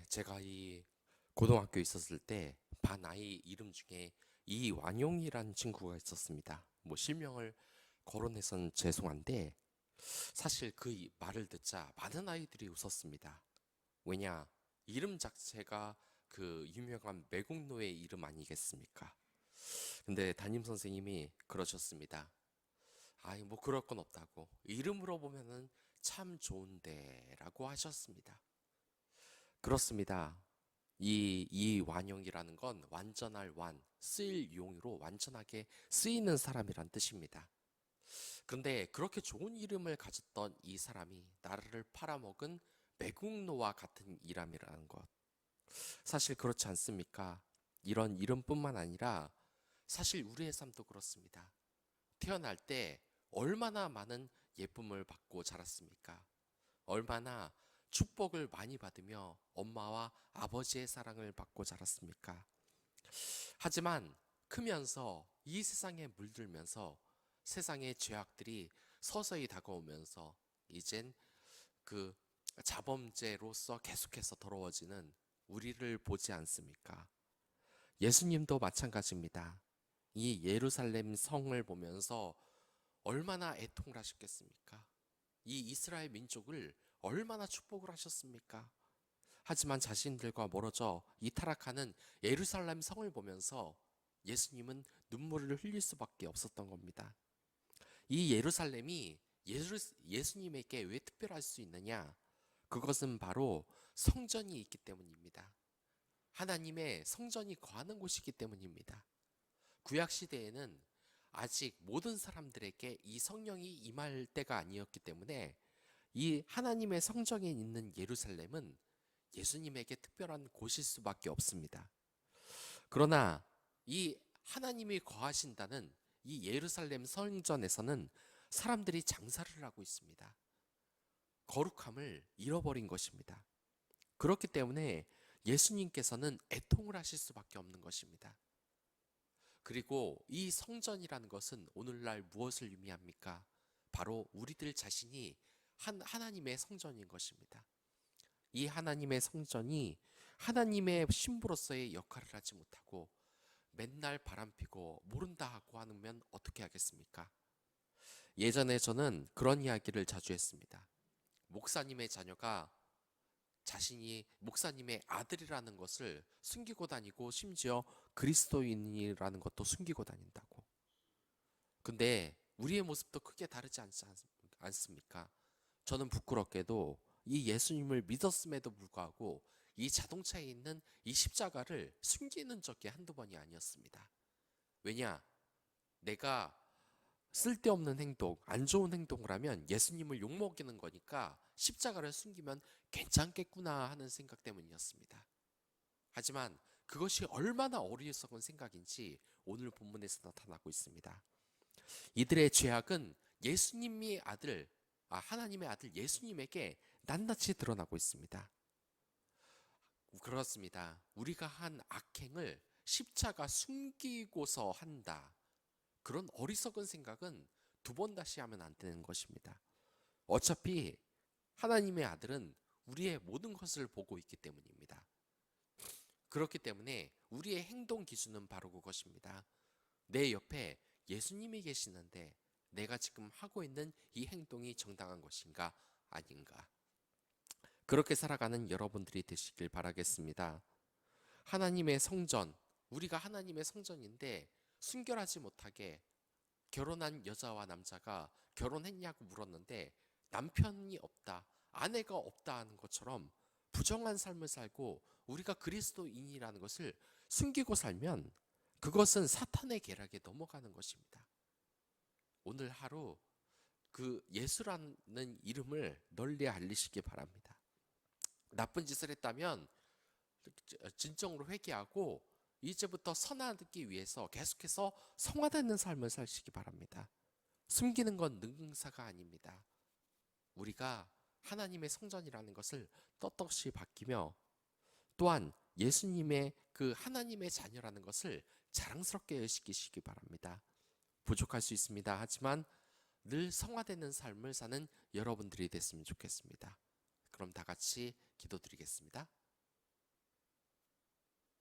제가 이 고등학교에 있었을 때 반 아이 이름 중에 이완용이라는 친구가 있었습니다. 뭐 실명을 거론해선 죄송한데 사실 그 말을 듣자 많은 아이들이 웃었습니다. 왜냐? 이름 자체가 그 유명한 매국노의 이름 아니겠습니까? 근데 담임 선생님이 그러셨습니다. 아이 뭐 그럴 건 없다고. 이름으로 보면은 참 좋은데라고 하셨습니다. 그렇습니다. 이 완용이라는 건 완전할 완, 쓰일 용으로 완전하게 쓰이는 사람이란 뜻입니다. 그런데 그렇게 좋은 이름을 가졌던 이 사람이 나라를 팔아먹은 매국노와 같은 이름이라는 것. 사실 그렇지 않습니까? 이런 이름뿐만 아니라 사실 우리의 삶도 그렇습니다. 태어날 때 얼마나 많은 예쁨을 받고 자랐습니까? 얼마나 축복을 많이 받으며 엄마와 아버지의 사랑을 받고 자랐습니까? 하지만 크면서 이 세상에 물들면서 세상의 죄악들이 서서히 다가오면서 이젠 그 자범죄로서 계속해서 더러워지는 우리를 보지 않습니까? 예수님도 마찬가지입니다. 이 예루살렘 성을 보면서 얼마나 애통을 하셨겠습니까? 이 이스라엘 민족을 얼마나 축복을 하셨습니까? 하지만 자신들과 멀어져 이타락하는 예루살렘 성을 보면서 예수님은 눈물을 흘릴 수밖에 없었던 겁니다. 이 예루살렘이 예수님에게 왜 특별할 수 있느냐? 그것은 바로 성전이 있기 때문입니다. 하나님의 성전이 거하는 곳이기 때문입니다. 구약 시대에는 아직 모든 사람들에게 이 성령이 임할 때가 아니었기 때문에 이 하나님의 성전에 있는 예루살렘은 예수님에게 특별한 곳일 수밖에 없습니다. 그러나 이 하나님이 거하신다는 이 예루살렘 성전에서는 사람들이 장사를 하고 있습니다. 거룩함을 잃어버린 것입니다. 그렇기 때문에 예수님께서는 애통을 하실 수밖에 없는 것입니다. 그리고 이 성전이라는 것은 오늘날 무엇을 의미합니까? 바로 우리들 자신이 하나님의 성전인 것입니다. 이 하나님의 성전이 하나님의 신부로서의 역할을 하지 못하고 맨날 바람피고 모른다 하고 하면 어떻게 하겠습니까? 예전에 저는 그런 이야기를 자주 했습니다. 목사님의 자녀가 자신이 목사님의 아들이라는 것을 숨기고 다니고 심지어 그리스도인이라는 것도 숨기고 다닌다고. 근데 우리의 모습도 크게 다르지 않습니까? 저는 부끄럽게도 이 예수님을 믿었음에도 불구하고 이 자동차에 있는 이 십자가를 숨기는 적이 한두 번이 아니었습니다. 왜냐? 내가 쓸데없는 행동, 안 좋은 행동을 하면 예수님을 욕먹이는 거니까 십자가를 숨기면 괜찮겠구나 하는 생각 때문이었습니다. 하지만 그것이 얼마나 어리석은 생각인지 오늘 본문에서 나타나고 있습니다. 이들의 죄악은 예수님의 아들, 하나님의 아들 예수님에게 낱낱이 드러나고 있습니다. 그렇습니다. 우리가 한 악행을 십자가 숨기고서 한다. 그런 어리석은 생각은 두 번 다시 하면 안 되는 것입니다. 어차피 하나님의 아들은 우리의 모든 것을 보고 있기 때문입니다. 그렇기 때문에 우리의 행동 기준은 바로 그것입니다. 내 옆에 예수님이 계시는데 내가 지금 하고 있는 이 행동이 정당한 것인가 아닌가. 그렇게 살아가는 여러분들이 되시길 바라겠습니다. 하나님의 성전, 우리가 하나님의 성전인데 순결하지 못하게 결혼한 여자와 남자가 결혼했냐고 물었는데 남편이 없다, 아내가 없다 하는 것처럼 부정한 삶을 살고 우리가 그리스도인이라는 것을 숨기고 살면 그것은 사탄의 계략에 넘어가는 것입니다. 오늘 하루 그 예수라는 이름을 널리 알리시기 바랍니다. 나쁜 짓을 했다면 진정으로 회개하고 이제부터 선하기 위해서 계속해서 성화되는 삶을 사시기 바랍니다. 숨기는 건 능사가 아닙니다. 우리가 하나님의 성전이라는 것을 떳떳이 밝히며 또한 예수님의 그 하나님의 자녀라는 것을 자랑스럽게 여기시기 바랍니다. 부족할 수 있습니다. 하지만 늘 성화되는 삶을 사는 여러분들이 됐으면 좋겠습니다. 그럼 다 같이 기도드리겠습니다.